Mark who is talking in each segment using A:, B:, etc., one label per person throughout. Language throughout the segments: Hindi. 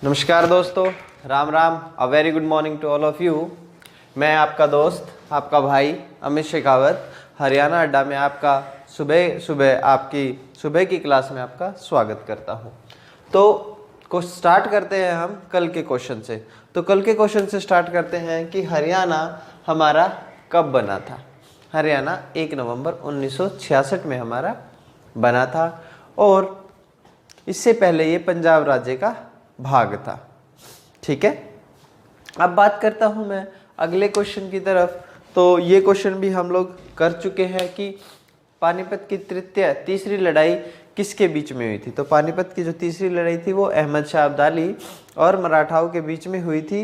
A: नमस्कार दोस्तों, Ram Ram. A very good morning to all of you. मैं आपका दोस्त, आपका भाई अमित शेखावत, हरियाणा अड्डा में आपका आपकी सुबह की क्लास में आपका स्वागत करता हूं। तो स्टार्ट करते हैं हम कल के क्वेश्चन से। तो कल के क्वेश्चन से स्टार्ट करते हैं कि हरियाणा हमारा कब बना था। हरियाणा 1 नवंबर 1966 में हमारा बना था और इससे पहले ये पंजाब राज्य का भाग था। ठीक है, अब बात करता हूं मैं अगले क्वेश्चन की तरफ। तो ये क्वेश्चन भी हम लोग कर चुके हैं कि पानीपत की तीसरी लड़ाई किसके बीच में हुई थी। तो पानीपत की जो तीसरी लड़ाई थी वो अहमद शाह अब्दाली और मराठाओं के बीच में हुई थी।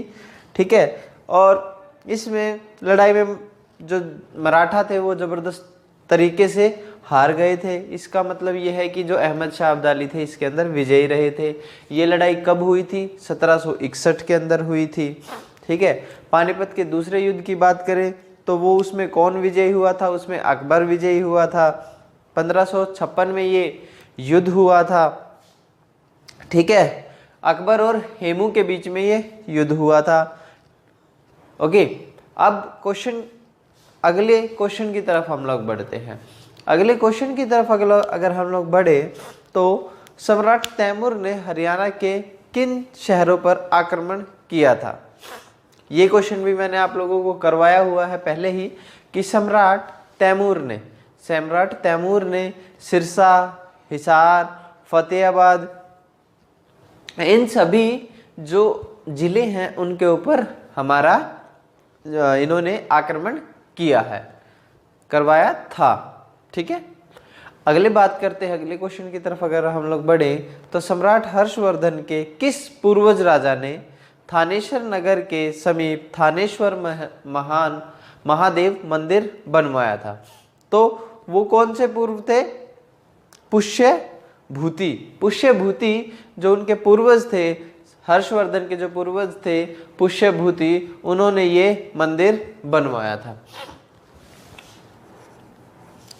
A: ठीक है, और इसमें लड़ाई में जो मराठा थे वो जबरदस्त तरीके से हार गए थे। इसका मतलब ये है कि जो अहमद शाह अब्दाली थे इसके अंदर विजयी रहे थे। ये लड़ाई कब हुई थी? 1761 के अंदर हुई थी। ठीक है, पानीपत के दूसरे युद्ध की बात करें तो वो उसमें कौन विजयी हुआ था? उसमें अकबर विजयी हुआ था। 1556 में ये युद्ध हुआ था। ठीक है, अकबर और हेमू के बीच में ये युद्ध हुआ था। ओके, अब अगले क्वेश्चन की तरफ हम लोग बढ़ते हैं। अगले क्वेश्चन की तरफ अगर हम लोग बढ़े तो सम्राट तैमूर ने हरियाणा के किन शहरों पर आक्रमण किया था? ये क्वेश्चन भी मैंने आप लोगों को करवाया हुआ है पहले ही कि सम्राट तैमूर ने सिरसा, हिसार, फतेहाबाद, इन सभी जो जिले हैं उनके ऊपर हमारा इन्होंने आक्रमण किया है, करवाया था। ठीक है, अगले बात करते हैं अगले क्वेश्चन की तरफ। अगर हम लोग बढ़े तो सम्राट हर्षवर्धन के किस पूर्वज राजा ने थानेश्वर नगर के समीप थानेश्वर महान महादेव मंदिर बनवाया था? तो वो कौन से पूर्व थे? पुष्यभूति जो उनके पूर्वज थे, हर्षवर्धन के जो पूर्वज थे पुष्यभूति, उन्होंने ये मंदिर बनवाया था।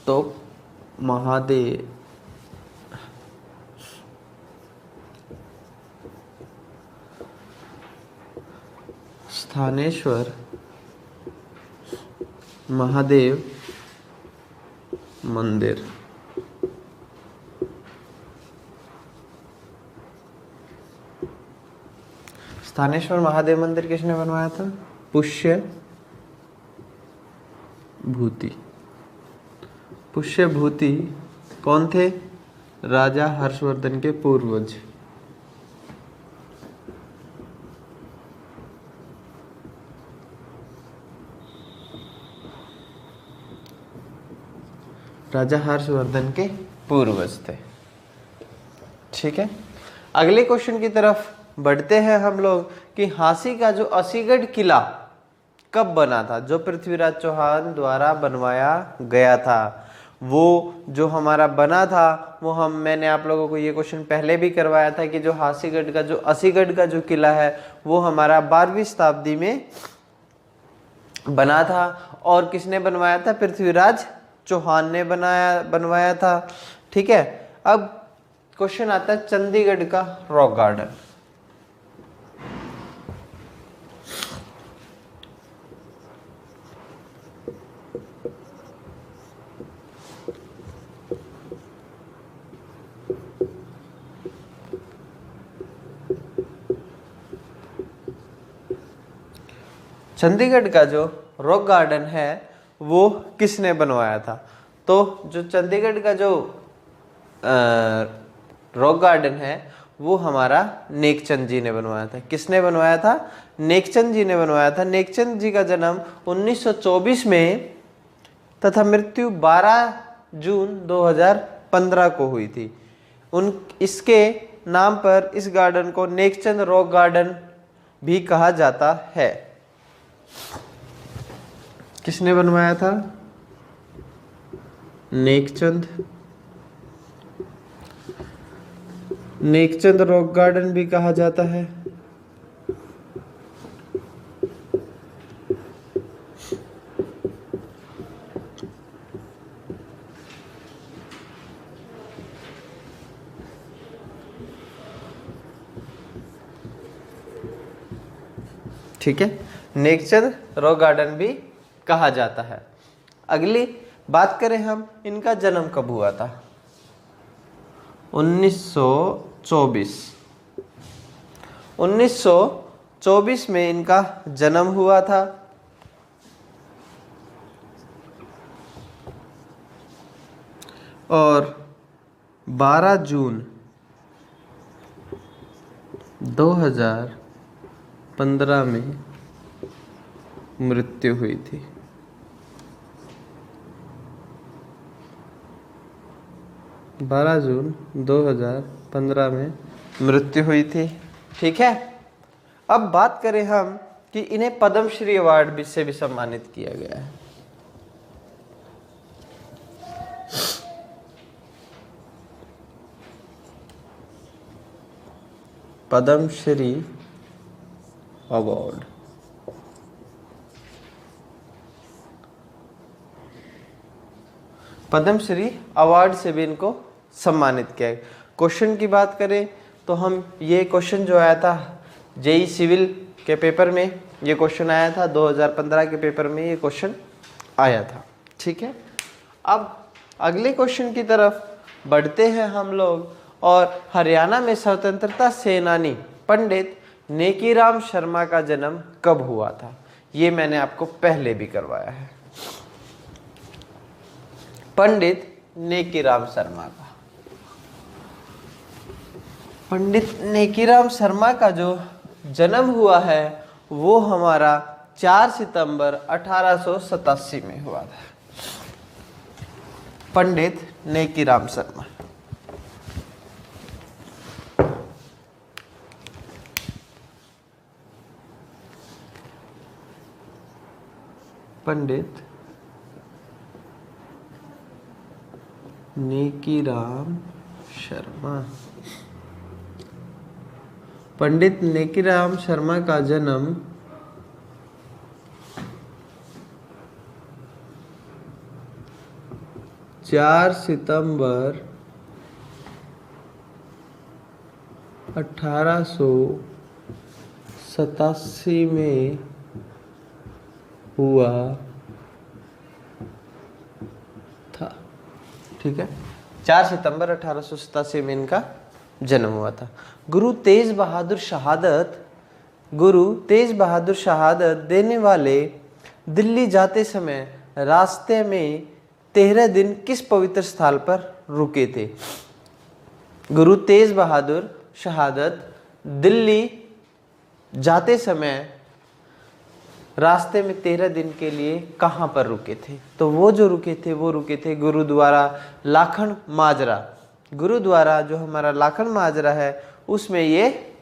A: तो महादेव स्थानेश्वर महादेव मंदिर। स्थानेश्वर महादेव मंदिर किसने बनवाया था? पुष्यभूति कौन थे? राजा हर्षवर्धन के पूर्वज। राजा हर्षवर्धन के पूर्वज थे। ठीक है, अगले क्वेश्चन की तरफ बढ़ते हैं हम लोग कि झांसी का जो असीगढ़ किला कब बना था? जो पृथ्वीराज चौहान द्वारा बनवाया गया था, वो जो हमारा बना था वो मैंने आप लोगों को ये क्वेश्चन पहले भी करवाया था कि जो असीगढ़ का जो किला है वो हमारा 12वीं शताब्दी में बना था। और किसने बनवाया था? पृथ्वीराज चौहान ने बनवाया था। ठीक है, अब क्वेश्चन आता है चंडीगढ़ का रॉक गार्डन। चंडीगढ़ का जो रॉक गार्डन है वो किसने बनवाया था? तो जो चंडीगढ़ का जो रॉक गार्डन है वो हमारा नेकचंद जी ने बनवाया था। किसने बनवाया था? नेकचंद जी ने बनवाया था। नेकचंद जी का जन्म 1924 में तथा मृत्यु 12 जून 2015 को हुई थी। इसके नाम पर इस गार्डन को नेकचंद रॉक गार्डन भी कहा जाता है। किसने बनवाया था? नेकचंद रॉक गार्डन भी कहा जाता है। ठीक है, नेकचंद रॉक गार्डन भी कहा जाता है। अगली बात करें हम, इनका जन्म कब हुआ था? 1924। 1924 में इनका जन्म हुआ था। और 12 जून 2015 में मृत्यु हुई थी। 12 जून 2015 में मृत्यु हुई थी। ठीक है, अब बात करें हम कि इन्हें पद्मश्री अवार्ड से भी सम्मानित किया गया है। पद्मश्री अवार्ड, पद्मश्री अवार्ड से भी इनको सम्मानित किया है। क्वेश्चन की बात करें तो हम ये क्वेश्चन जो आया था जेई सिविल के पेपर में, ये क्वेश्चन आया था 2015 के पेपर में, ये क्वेश्चन आया था। ठीक है, अब अगले क्वेश्चन की तरफ बढ़ते हैं हम लोग। और हरियाणा में स्वतंत्रता सेनानी पंडित नेकीराम शर्मा का जन्म कब हुआ था? ये मैंने आपको पहले भी करवाया है। पंडित नेकीराम शर्मा का, पंडित नेकीराम शर्मा का जो जन्म हुआ है वो हमारा 4 सितंबर 1887 में हुआ था। पंडित नेकीराम शर्मा। पंडित नेकीराम शर्मा। पंडित नेकीराम शर्मा का जन्म 4 सितंबर 1887 में हुआ था। ठीक है, 4 सितंबर 1887 में इनका जन्म हुआ था। गुरु तेज बहादुर शहादत देने वाले दिल्ली जाते समय रास्ते में 13 दिन किस पवित्र स्थल पर रुके थे? गुरु तेज बहादुर शहादत दिल्ली जाते समय रास्ते में 13 दिन के लिए कहाँ पर रुके थे? तो वो जो रुके थे गुरुद्वारा लाखन माजरा। गुरुद्वारा जो हमारा लाखन माजरा है उसमें ये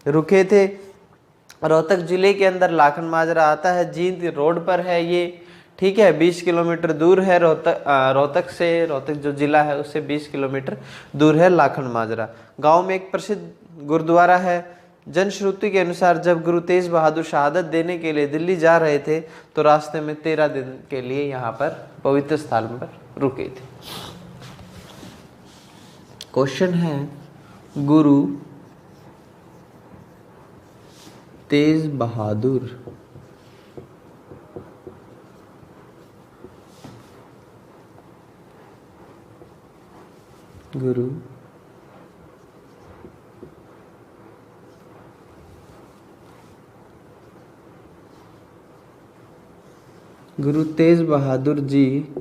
A: रुके थे। रोहतक जिले के अंदर लाखन माजरा आता है, जींद रोड पर है ये। ठीक है, 20 किलोमीटर दूर है रोहतक से। रोहतक जो जिला है उससे 20 किलोमीटर दूर है लाखन माजरा। गांव में एक प्रसिद्ध गुरुद्वारा है। जनश्रुति के अनुसार जब गुरु तेज बहादुर शहादत देने के लिए दिल्ली जा रहे थे तो रास्ते में 13 दिन के लिए यहाँ पर पवित्र स्थल पर रुके थे। क्वेश्चन है, गुरु तेज बहादुर गुरु तेज बहादुर जी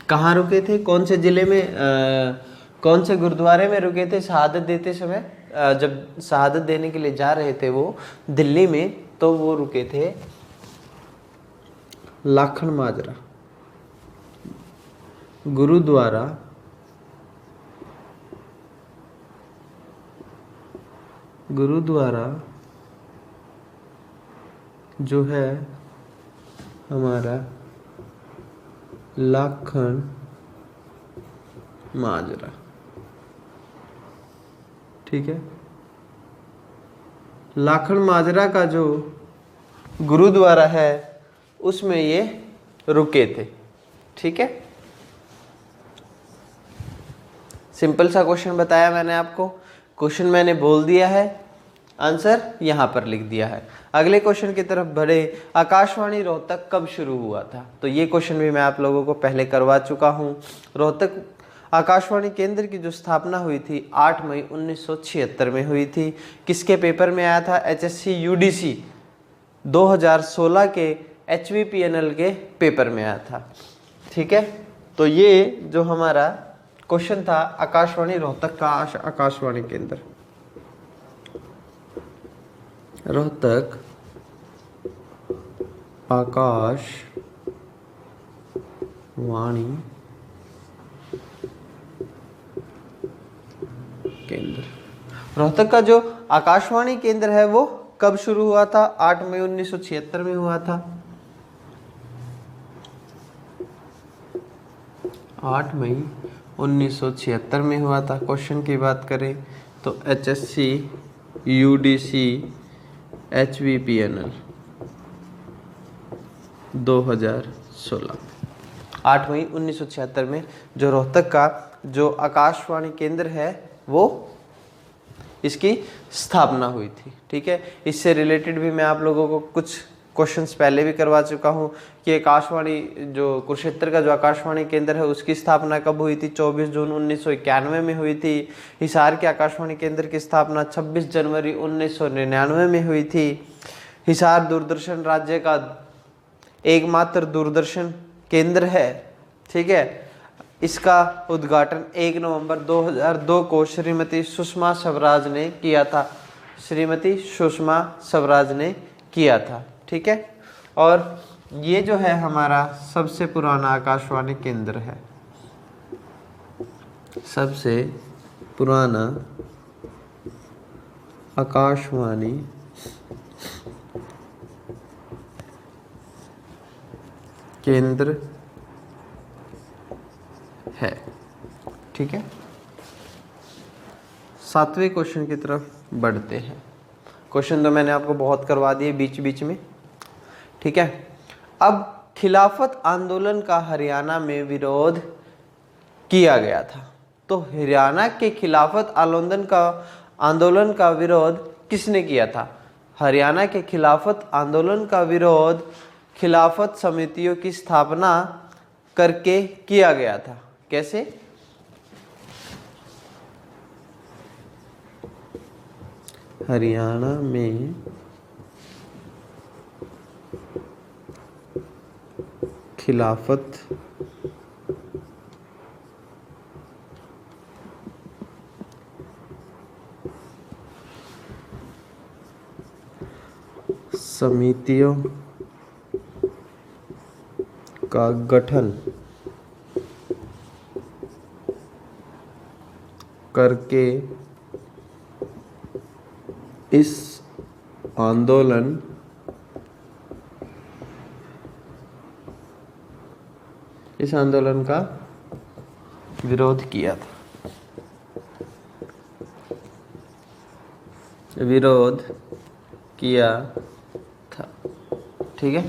A: कहाँ रुके थे? कौन से जिले में कौन से गुरुद्वारे में रुके थे शहादत देते समय? जब शहादत देने के लिए जा रहे थे वो दिल्ली में, तो वो रुके थे लाखन माजरा गुरुद्वारा जो है हमारा लाखन माजरा। ठीक है, लाखन माजरा का जो गुरुद्वारा है उसमें ये रुके थे। ठीक है, सिंपल सा क्वेश्चन बताया मैंने आपको। क्वेश्चन मैंने बोल दिया है, आंसर यहाँ पर लिख दिया है। अगले क्वेश्चन की तरफ बढ़े। आकाशवाणी रोहतक कब शुरू हुआ था? तो ये क्वेश्चन भी मैं आप लोगों को पहले करवा चुका हूँ। रोहतक आकाशवाणी केंद्र की जो स्थापना हुई थी 8 मई 1976 में हुई थी। किसके पेपर में आया था? HSC UDC 2016 के HVPNL के पेपर में आया था। ठीक है, तो ये जो हमारा क्वेश्चन था आकाशवाणी रोहतक का आकाशवाणी केंद्र, रोहतक आकाशवाणी केंद्र, रोहतक का जो आकाशवाणी केंद्र है वो कब शुरू हुआ था? 8 मई 1976 में हुआ था। 8 मई 1976 में हुआ था। क्वेश्चन की बात करें तो HSC UDC HVPNL 2016, 8 मई 1976 में जो रोहतक का जो आकाशवाणी केंद्र है वो इसकी स्थापना हुई थी। ठीक है, इससे रिलेटेड भी मैं आप लोगों को कुछ क्वेश्चंस पहले भी करवा चुका हूँ कि आकाशवाणी जो कुरुक्षेत्र का जो आकाशवाणी केंद्र है उसकी स्थापना कब हुई थी? 24 जून 1991 में हुई थी। हिसार के आकाशवाणी केंद्र की स्थापना 26 जनवरी 1999 में हुई थी। हिसार दूरदर्शन राज्य का एकमात्र दूरदर्शन केंद्र है। ठीक है, इसका उद्घाटन 1 नवंबर 2002 को श्रीमती सुषमा स्वराज ने किया था। श्रीमती सुषमा स्वराज ने किया था। ठीक है, और ये जो है हमारा सबसे पुराना आकाशवाणी केंद्र है, सबसे पुराना आकाशवाणी केंद्र है। ठीक है, 7वें क्वेश्चन की तरफ बढ़ते हैं। क्वेश्चन तो मैंने आपको बहुत करवा दिए बीच बीच में। ठीक है, अब खिलाफत आंदोलन का हरियाणा में विरोध किया गया था। तो हरियाणा के खिलाफत आंदोलन का विरोध किसने किया था? हरियाणा के खिलाफत आंदोलन का विरोध खिलाफत समितियों की स्थापना करके किया गया था। कैसे? हरियाणा में खिलाफत समितियों का गठन करके इस आंदोलन का विरोध किया था। ठीक है,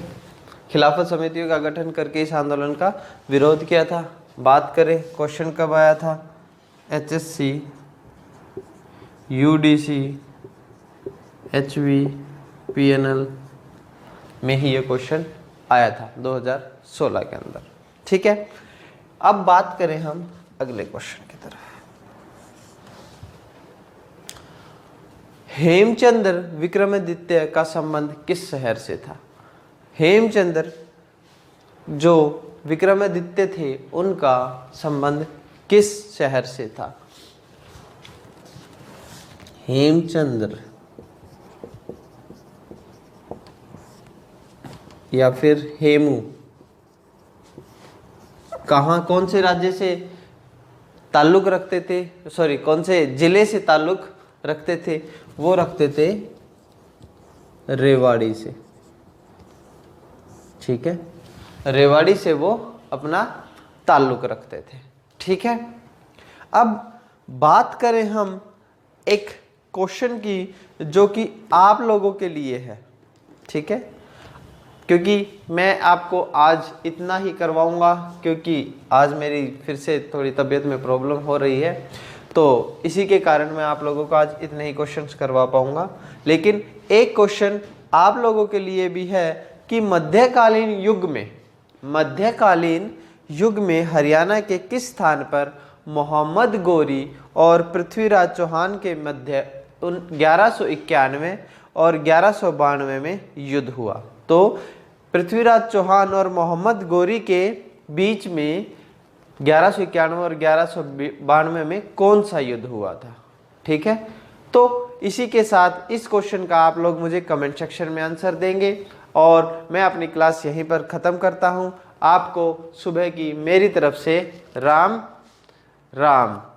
A: खिलाफत समितियों का गठन करके इस आंदोलन का विरोध किया था। बात करें क्वेश्चन कब आया था? HSC UDC HVPNL में ही ये क्वेश्चन आया था 2016 के अंदर। ठीक है, अब बात करें हम अगले क्वेश्चन की तरफ। हेमचंद्र विक्रमादित्य का संबंध किस शहर से था? हेमचंद्र जो विक्रमादित्य थे उनका संबंध किस शहर से था? हेमचंद्र या फिर हेमू कौन से राज्य से ताल्लुक रखते थे? सॉरी, कौन से जिले से ताल्लुक रखते थे? वो रखते थे रेवाड़ी से। ठीक है, रेवाड़ी से वो अपना ताल्लुक रखते थे। ठीक है, अब बात करें हम एक क्वेश्चन की जो कि आप लोगों के लिए है। ठीक है, क्योंकि मैं आपको आज इतना ही करवाऊंगा क्योंकि आज मेरी फिर से थोड़ी तबीयत में प्रॉब्लम हो रही है। तो इसी के कारण मैं आप लोगों को आज इतने ही क्वेश्चंस करवा पाऊंगा। लेकिन एक क्वेश्चन आप लोगों के लिए भी है कि मध्यकालीन युग में हरियाणा के किस स्थान पर मोहम्मद गोरी और पृथ्वीराज चौहान के मध्य 1191 और 1192 में युद्ध हुआ। तो पृथ्वीराज चौहान और मोहम्मद गोरी के बीच में 1191 और 1192 में कौन सा युद्ध हुआ था? ठीक है, तो इसी के साथ इस क्वेश्चन का आप लोग मुझे कमेंट सेक्शन में आंसर देंगे और मैं अपनी क्लास यहीं पर ख़त्म करता हूं। आपको सुबह की मेरी तरफ से राम राम।